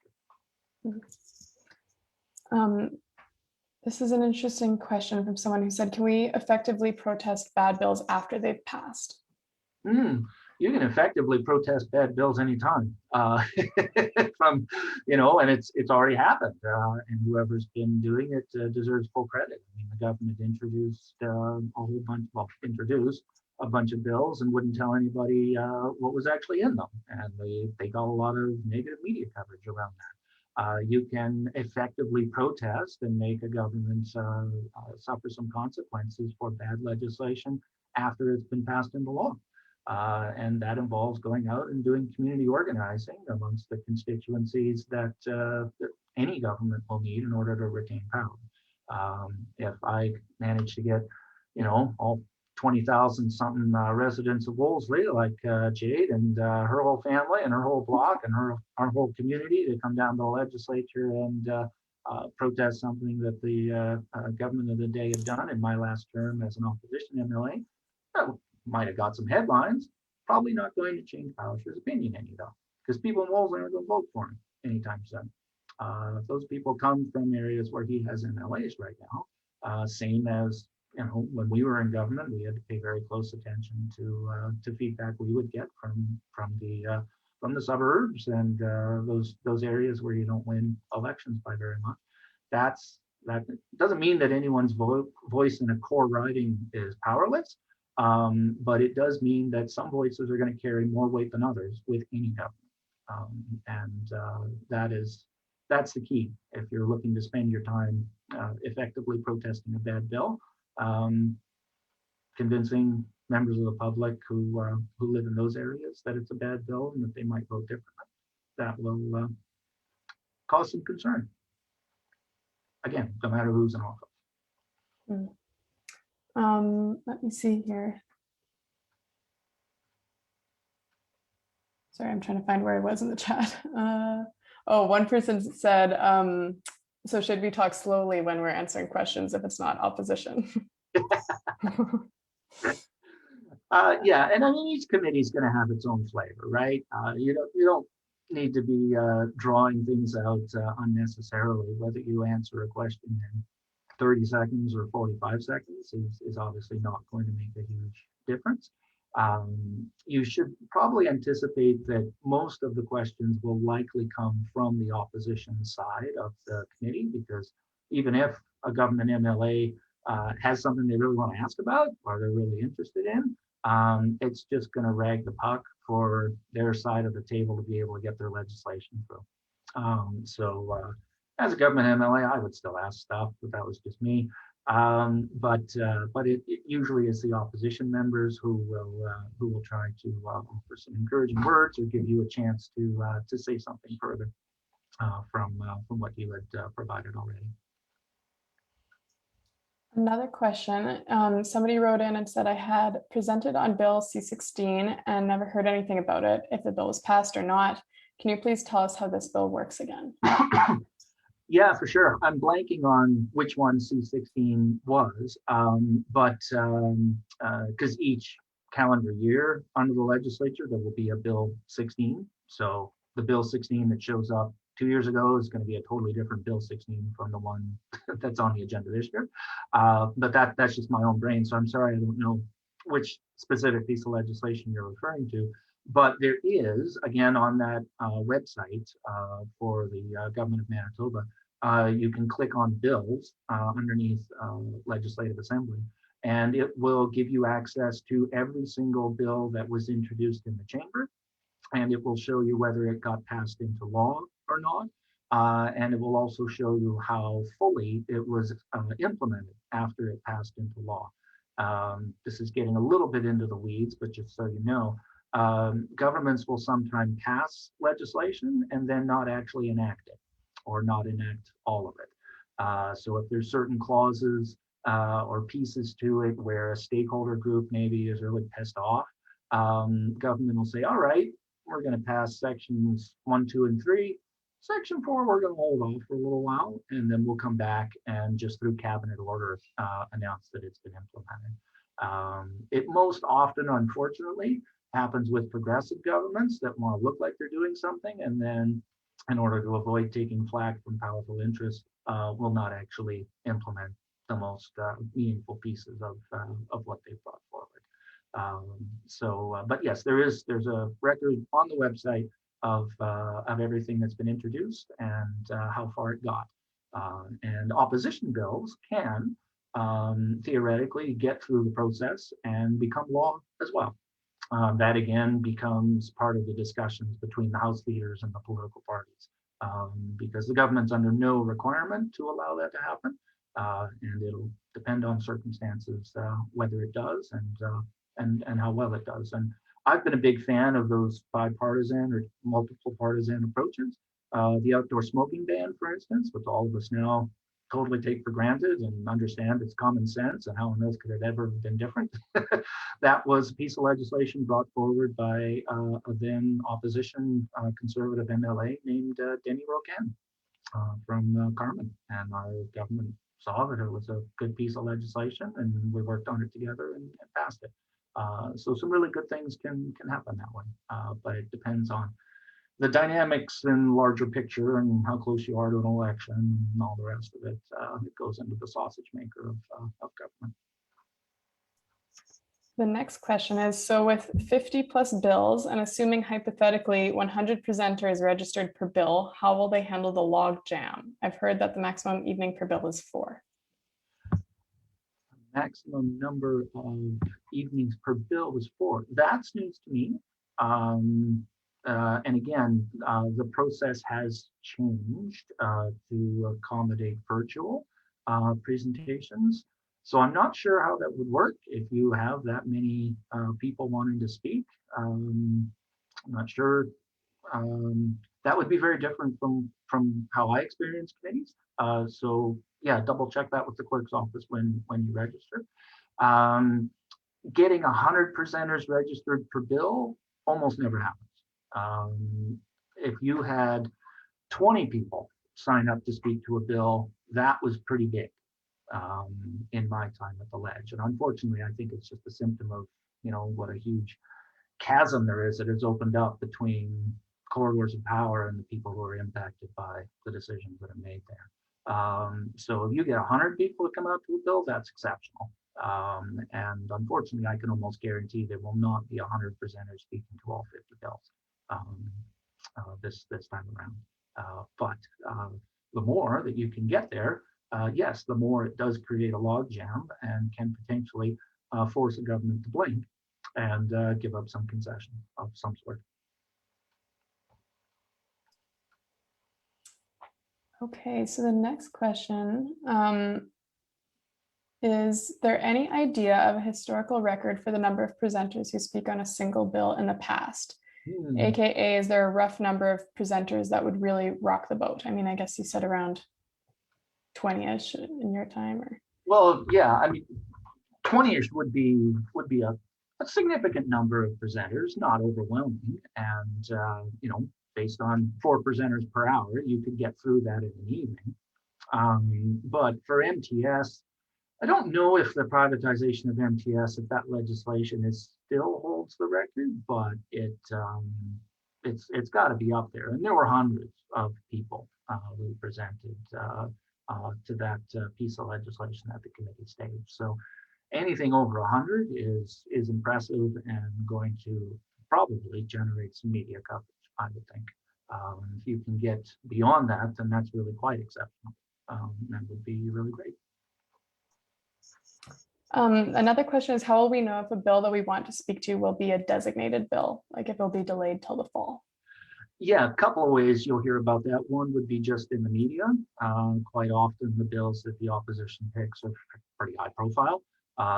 S1: This is an interesting question from someone who said, can we effectively protest bad bills after they've passed?
S2: You can effectively protest bad bills anytime, from, and it's already happened, and whoever's been doing it deserves full credit. I mean, the government introduced introduced a bunch of bills and wouldn't tell anybody what was actually in them, and they got a lot of negative media coverage around You can effectively protest and make a government suffer some consequences for bad legislation after it's been passed into law. And that involves going out and doing community organizing amongst the constituencies that any government will need in order to retain power. If I manage to get, all 20,000 something residents of Wolseley, like Jade and her whole family and her whole block and our whole community to come down to the legislature and protest something that the government of the day had done in my last term as an opposition MLA. That might have got some headlines, probably not going to change Palliser's opinion any though, because people in Wolseley aren't going to vote for him anytime soon. Those people come from areas where he has MLAs right now, same as when we were in government, we had to pay very close attention to feedback we would get from the suburbs and those areas where you don't win elections by very much. That doesn't mean that anyone's voice in a core riding is powerless, but it does mean that some voices are going to carry more weight than others with any government, that's the key. If you're looking to spend your time effectively protesting a bad bill, convincing members of the public who live in those areas that it's a bad bill and that they might vote differently, that will cause some concern. Again, no matter who's in office.
S1: Let me see here. Sorry, I'm trying to find where I was in the chat. One person said, so should we talk slowly when we're answering questions if it's not opposition?
S2: Yeah, and I mean, each committee is going to have its own flavor, right? You don't need to be drawing things out unnecessarily. Whether you answer a question in 30 seconds or 45 seconds is obviously not going to make a huge difference. You should probably anticipate that most of the questions will likely come from the opposition side of the committee, because even if a government MLA has something they really want to ask about or they're really interested in, it's just going to rag the puck for their side of the table to be able to get their legislation through. As a government MLA, I would still ask stuff, but that was just me. But it usually is the opposition members who will try to offer some encouraging words or give you a chance to say something further from what you had provided already.
S1: Another question, somebody wrote in and said, I had presented on Bill C-16 and never heard anything about it, if the bill was passed or not. Can you please tell us how this bill works again?
S2: Yeah, for sure. I'm blanking on which one C-16 was, but because each calendar year under the legislature, there will be a Bill 16. So the Bill 16 that shows up 2 years ago is going to be a totally different Bill 16 from the one that's on the agenda this year. But that's just my own brain. So I'm sorry, I don't know which specific piece of legislation you're referring to. But there is, again, on that website for the government of Manitoba, you can click on bills underneath Legislative Assembly, and it will give you access to every single bill that was introduced in the chamber, and it will show you whether it got passed into law or not. And it will also show you how fully it was implemented after it passed into law. This is getting a little bit into the weeds, but just so you know, governments will sometimes pass legislation and then not actually enact it, or not enact all of it. So if there's certain clauses or pieces to it where a stakeholder group maybe is really pissed off, government will say, all right, we're going to pass sections 1, 2, and 3. Section 4, we're going to hold off for a little while, and then we'll come back and just through cabinet order announce that it's been implemented. It most often, unfortunately, happens with progressive governments that want to look like they're doing something, and then in order to avoid taking flack from powerful interests, will not actually implement the most meaningful pieces of what they've brought forward. But yes, there's a record on the website of everything that's been introduced and how far it got. And opposition bills can theoretically get through the process and become law as well. That again becomes part of the discussions between the House leaders and the political parties because the government's under no requirement to allow that to happen. And it'll depend on circumstances whether it does and how well it does. And I've been a big fan of those bipartisan or multiple partisan approaches. The outdoor smoking ban, for instance, which all of us now totally take for granted and understand it's common sense, and how on earth could it ever have been different? That was a piece of legislation brought forward by a then opposition conservative MLA named Denny Rocan from Carmen, and our government saw that it was a good piece of legislation, and we worked on it together and passed it. So some really good things can happen that way, but it depends on the dynamics and larger picture and how close you are to an election and all the rest of it. It goes into the sausage maker of government.
S1: The next question is, so with 50 plus bills and assuming hypothetically 100 presenters registered per bill, how will they handle the log jam? I've heard that the maximum evening per bill is 4.
S2: Maximum number of evenings per bill was 4. That's news to me. And again, the process has changed to accommodate virtual presentations. So I'm not sure how that would work if you have that many people wanting to speak. I'm not sure. That would be very different from how I experience committees. So yeah, double check that with the clerk's office when you register. Getting 100 presenters registered per bill almost never happens. If you had 20 people sign up to speak to a bill, that was pretty big in my time at the ledge. And unfortunately, I think it's just a symptom of, what a huge chasm there is that has opened up between corridors of power and the people who are impacted by the decisions that are made there. So if you get 100 people to come out to a bill, that's exceptional. And unfortunately, I can almost guarantee there will not be 100 presenters speaking to all 50 bills this time around. But the more that you can get there, yes, the more it does create a log jam and can potentially force the government to blink and give up some concession of some sort.
S1: Okay, so the next question, is there any idea of a historical record for the number of presenters who speak on a single bill in the past? AKA, is there a rough number of presenters that would really rock the boat? I mean, I guess you said around 20-ish in your time, or?
S2: Well, yeah, I mean, 20-ish would be a significant number of presenters, not overwhelming, and based on 4 presenters per hour, you could get through that in an evening. But for MTS, I don't know if the privatization of MTS, if that legislation still holds the record, but it's got to be up there. And there were hundreds of people who presented to that piece of legislation at the committee stage. So anything over 100 is impressive and going to probably generate some media coverage, I would think. If you can get beyond that, then that's really quite exceptional. That would be really great.
S1: Another question is, how will we know if a bill that we want to speak to will be a designated bill, like if it'll be delayed till the fall?
S2: Yeah, a couple of ways you'll hear about that. One would be just in the media. Quite often the bills that the opposition picks are pretty high profile.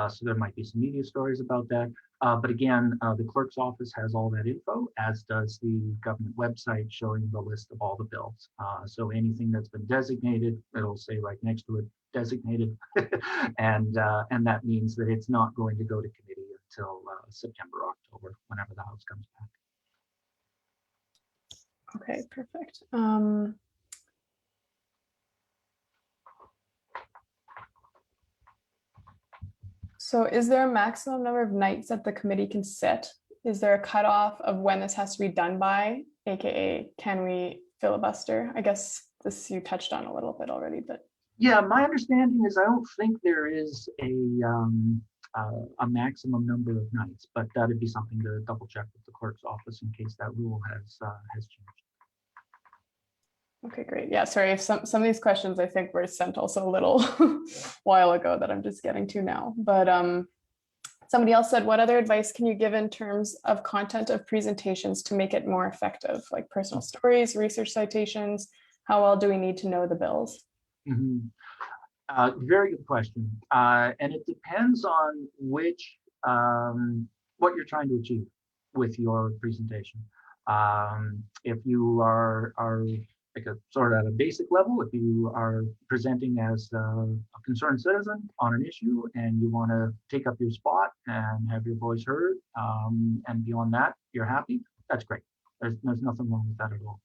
S2: So there might be some media stories about that. But again, the clerk's office has all that info, as does the government website showing the list of all the bills. So anything that's been designated, it'll say right next to it, designated. and that means that it's not going to go to committee until September, October, whenever the House comes back.
S1: Okay, perfect. So is there a maximum number of nights that the committee can sit? Is there a cutoff of when this has to be done by, AKA, can we filibuster? I guess this you touched on a little bit already, but.
S2: Yeah, my understanding is I don't think there is a maximum number of nights, but that'd be something to double check with the clerk's office in case that rule has changed.
S1: Okay, great. Yeah, sorry if some of these questions I think were sent also a little while ago that I'm just getting to now. But Somebody else said, what other advice can you give in terms of content of presentations to make it more effective, like personal stories, research citations? How well do we need to know the bills?
S2: Mhm. Very good question. And it depends on what you're trying to achieve with your presentation. If you are like a sort of at a basic level, if you are presenting as a concerned citizen on an issue and you want to take up your spot and have your voice heard, and beyond that, you're happy, that's great. There's nothing wrong with that at all.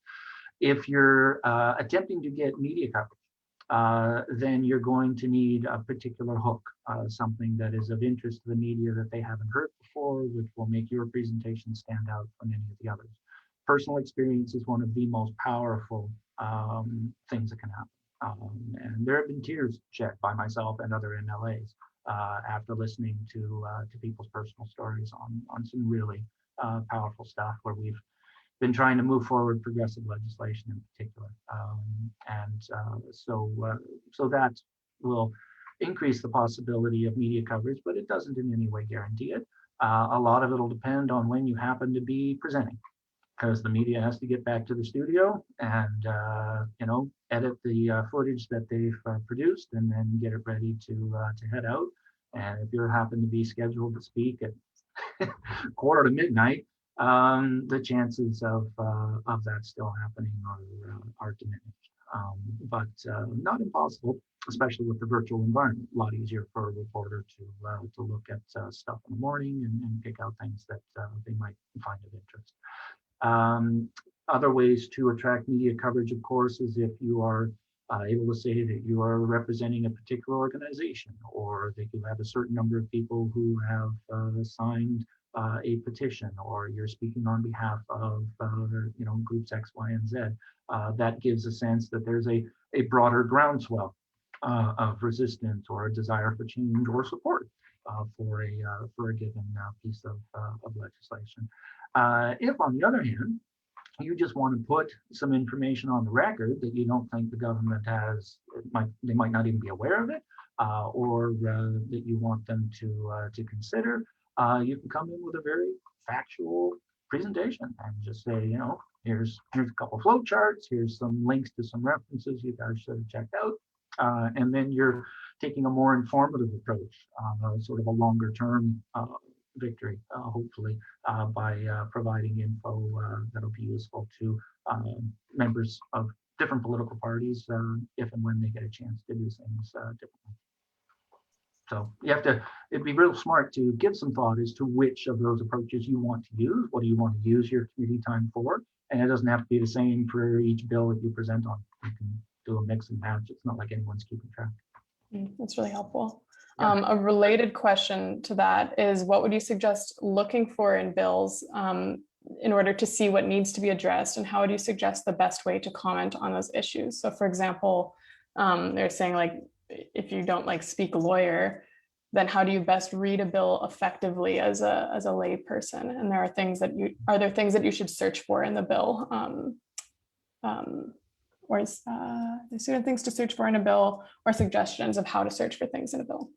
S2: If you're attempting to get media coverage, then you're going to need a particular hook, something that is of interest to the media that they haven't heard before, which will make your presentation stand out from any of the others. Personal experience is one of the most powerful things that can happen. And there have been tears shed by myself and other MLAs after listening to people's personal stories on some really powerful stuff where we've been trying to move forward progressive legislation in particular. So that will increase the possibility of media coverage, but it doesn't in any way guarantee it. A lot of it will depend on when you happen to be presenting, because the media has to get back to the studio and edit the footage that they've produced and then get it ready to head out. And if you happen to be scheduled to speak at quarter to midnight, the chances of that still happening are diminished, but not impossible, especially with the virtual environment. A lot easier for a reporter to look at stuff in the morning and pick out things that they might find of interest. Other ways to attract media coverage, of course, is if you are able to say that you are representing a particular organization, or that you have a certain number of people who have signed a petition, or you're speaking on behalf of groups X, Y, and Z. That gives a sense that there's a broader groundswell of resistance or a desire for change or support for a given piece of legislation. If, on the other hand, you just want to put some information on the record that you don't think the government has, they might not even be aware of it, or that you want them to consider, you can come in with a very factual presentation and just say, here's a couple flow charts, here's some links to some references you guys should have checked out, and then you're taking a more informative approach, sort of a longer term victory, hopefully, by providing info that'll be useful to members of different political parties if and when they get a chance to do things differently. So it'd be real smart to give some thought as to which of those approaches you want to use. What do you want to use your committee time for? And it doesn't have to be the same for each bill that you present on. You can do a mix and match. It's not like anyone's keeping track.
S1: That's really helpful.
S2: Yeah.
S1: A related question to that is, what would you suggest looking for in bills in order to see what needs to be addressed, and how would you suggest the best way to comment on those issues? So, for example, they're saying, like, if you don't speak lawyer, then how do you best read a bill effectively as a lay person? And there are there things that you should search for in the bill? Or is there's certain things to search for in a bill, or suggestions of how to search for things in a bill?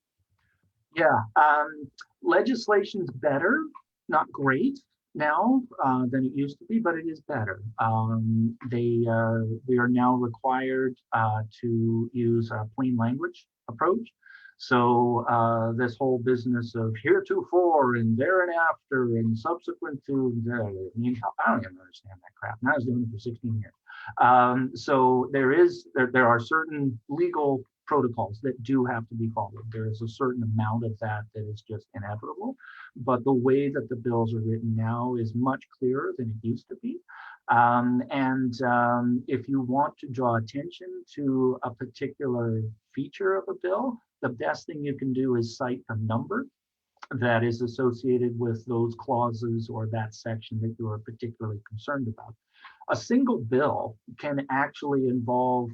S2: Yeah, legislation's better, not great now than it used to be, but it is better. We are now required to use a plain language approach. So this whole business of heretofore and thereafter and subsequent to, I don't even understand that crap. And I was doing it for 16 years. So there are certain legal protocols that do have to be followed. There is a certain amount of that is just inevitable, but the way that the bills are written now is much clearer than it used to be. If you want to draw attention to a particular feature of a bill, the best thing you can do is cite the number that is associated with those clauses or that section that you are particularly concerned about. A single bill can actually involve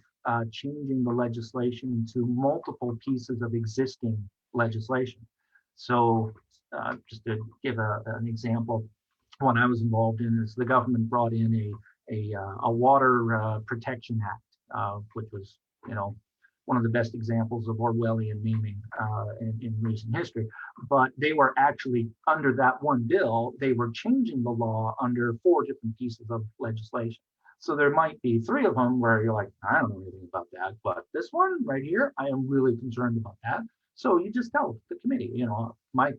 S2: changing the legislation to multiple pieces of existing legislation. So just to give an example, one I was involved in is the government brought in a Water Protection Act, which was, one of the best examples of Orwellian naming in recent history. but they were actually under that one bill, they were changing the law under 4 different pieces of legislation. So there might be 3 of them where you're like, I don't know anything about that, but this one right here, I am really concerned about that. So you just tell the committee, my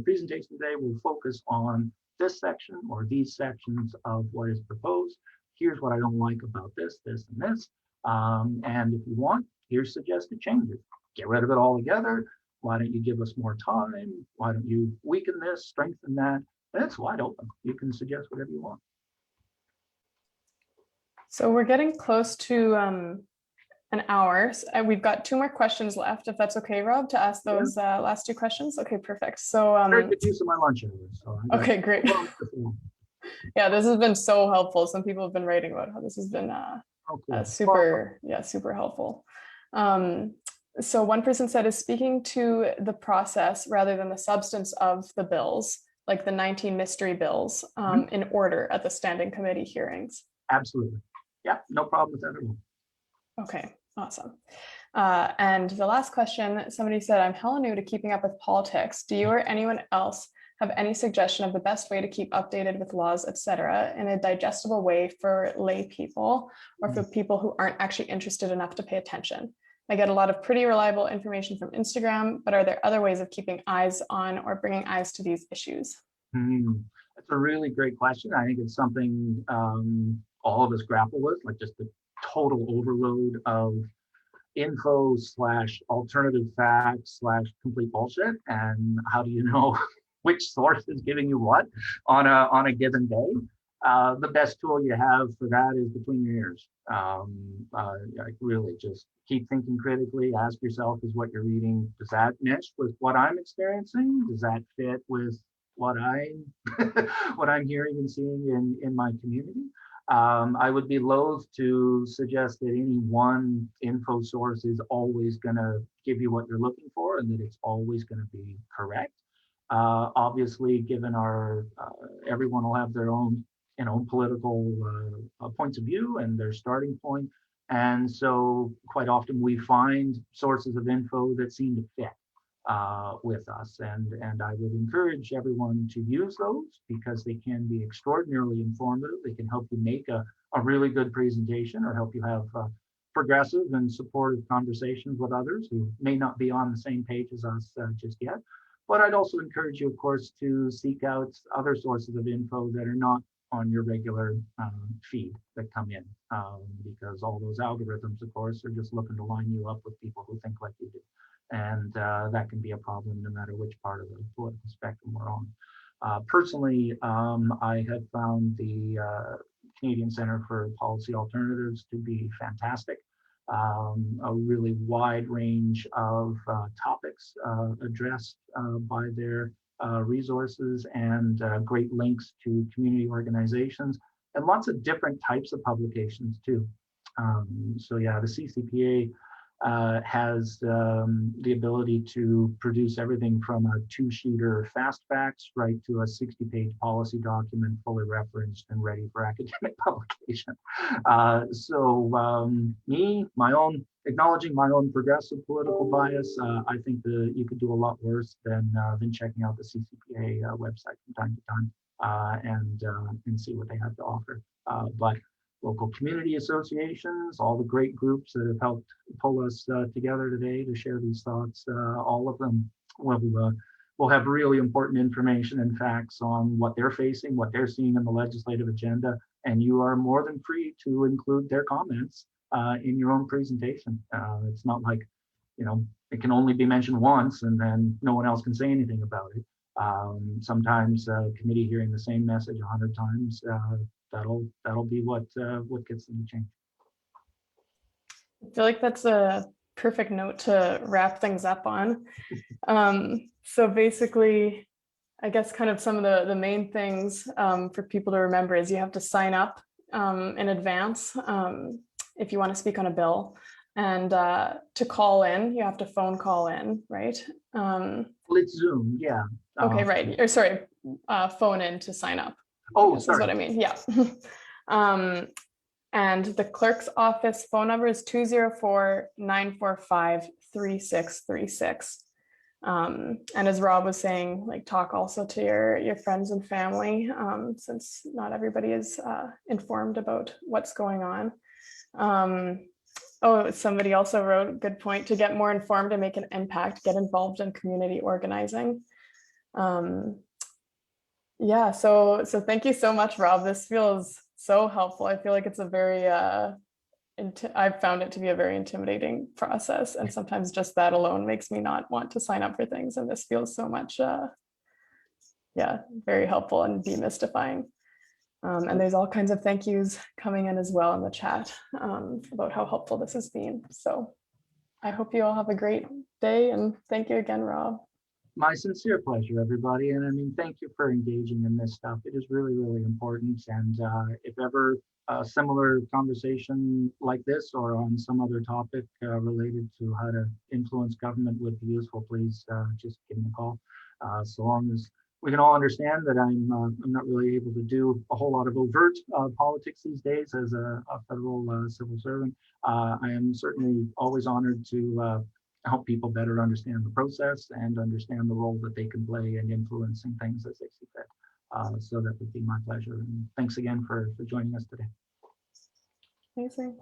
S2: presentation today will focus on this section or these sections of what is proposed. Here's what I don't like about this, this, and this. And if you want, here's suggested changes. Get rid of it all together. Why don't you give us more time? Why don't you weaken this, strengthen that? It's wide open. You can suggest whatever you want.
S1: So we're getting close to an hour. We've got 2 more questions left, if that's okay, Rob, to ask those last 2 questions. Okay, perfect. So
S2: very good use of my lunch hour. So
S1: okay, great. Yeah, this has been so helpful. Some people have been writing about how this has been super helpful. So one person said, is speaking to the process rather than the substance of the bills, like the 19 mystery bills, in order at the standing committee hearings.
S2: Absolutely. Yeah, no problem with that at all.
S1: Okay, awesome. And the last question, somebody said, I'm hella new to keeping up with politics. Do you or anyone else have any suggestion of the best way to keep updated with laws, etc., in a digestible way for lay people or for people who aren't actually interested enough to pay attention? I get a lot of pretty reliable information from Instagram, but are there other ways of keeping eyes on or bringing eyes to these issues?
S2: That's a really great question. I think it's something all of us grapple with, like just the total overload of info / alternative facts / complete bullshit. And how do you know which source is giving you what on a given day? The best tool you have for that is between your ears. Like really just keep thinking critically, ask yourself, is what you're reading, does that mesh with what I'm experiencing? Does that fit with what I'm hearing and seeing in my community? I would be loath to suggest that any one info source is always going to give you what you're looking for and that it's always going to be correct. Obviously, given our everyone will have their own political points of view and their starting point, and so quite often we find sources of info that seem to fit with us, and I would encourage everyone to use those because they can be extraordinarily informative. They can help you make a really good presentation or help you have progressive and supportive conversations with others who may not be on the same page as us just yet. But I'd also encourage you, of course, to seek out other sources of info that are not on your regular feed that come in, because all those algorithms, of course, are just looking to line you up with people who think like you do. And that can be a problem no matter which part of the political spectrum we're on. Personally, I have found the Canadian Centre for Policy Alternatives to be fantastic. A really wide range of topics addressed by their resources and great links to community organizations and lots of different types of publications too. So yeah, the CCPA has the ability to produce everything from a 2-sheeter fast facts right to a 60-page policy document fully referenced and ready for academic publication. Acknowledging my own progressive political bias, I think that you could do a lot worse than checking out the CCPA website from time to time and see what they have to offer. But local community associations, all the great groups that have helped pull us together today to share these thoughts, all of them will have really important information and facts on what they're facing, what they're seeing in the legislative agenda, and you are more than free to include their comments in your own presentation. It's not like, it can only be mentioned once and then no one else can say anything about it. Sometimes a committee hearing the same message 100 times, that'll be what gets them to change.
S1: I feel like that's a perfect note to wrap things up on. So basically, I guess kind of some of the main things for people to remember is you have to sign up in advance if you want to speak on a bill, and to call in, you have to phone call in, right?
S2: Well, it's Zoom, yeah.
S1: Okay, right. Or sorry, phone in to sign up.
S2: Oh,
S1: this
S2: sorry.
S1: is what I mean. Yeah. And the clerk's office phone number is 204-945-3636. And as Rob was saying, like talk also to your friends and family, since not everybody is informed about what's going on. Oh, somebody also wrote, good point, to get more informed and make an impact, get involved in community organizing. Yeah, so thank you so much, Rob. This feels so helpful. I feel like it's a very I've found it to be a very intimidating process, and sometimes just that alone makes me not want to sign up for things. And this feels so much, yeah, very helpful and demystifying. And there's all kinds of thank yous coming in as well in the chat about how helpful this has been. So I hope you all have a great day, and thank you again, Rob.
S2: My sincere pleasure, everybody. And I mean, thank you for engaging in this stuff. It is really, really important. And if ever a similar conversation like this or on some other topic related to how to influence government would be useful, please just give me a call. So long as we can all understand that I'm not really able to do a whole lot of overt politics these days as a federal civil servant. I am certainly always honored to help people better understand the process and understand the role that they can play in influencing things as they see fit. So that would be my pleasure. And thanks again for joining us today.
S1: Amazing.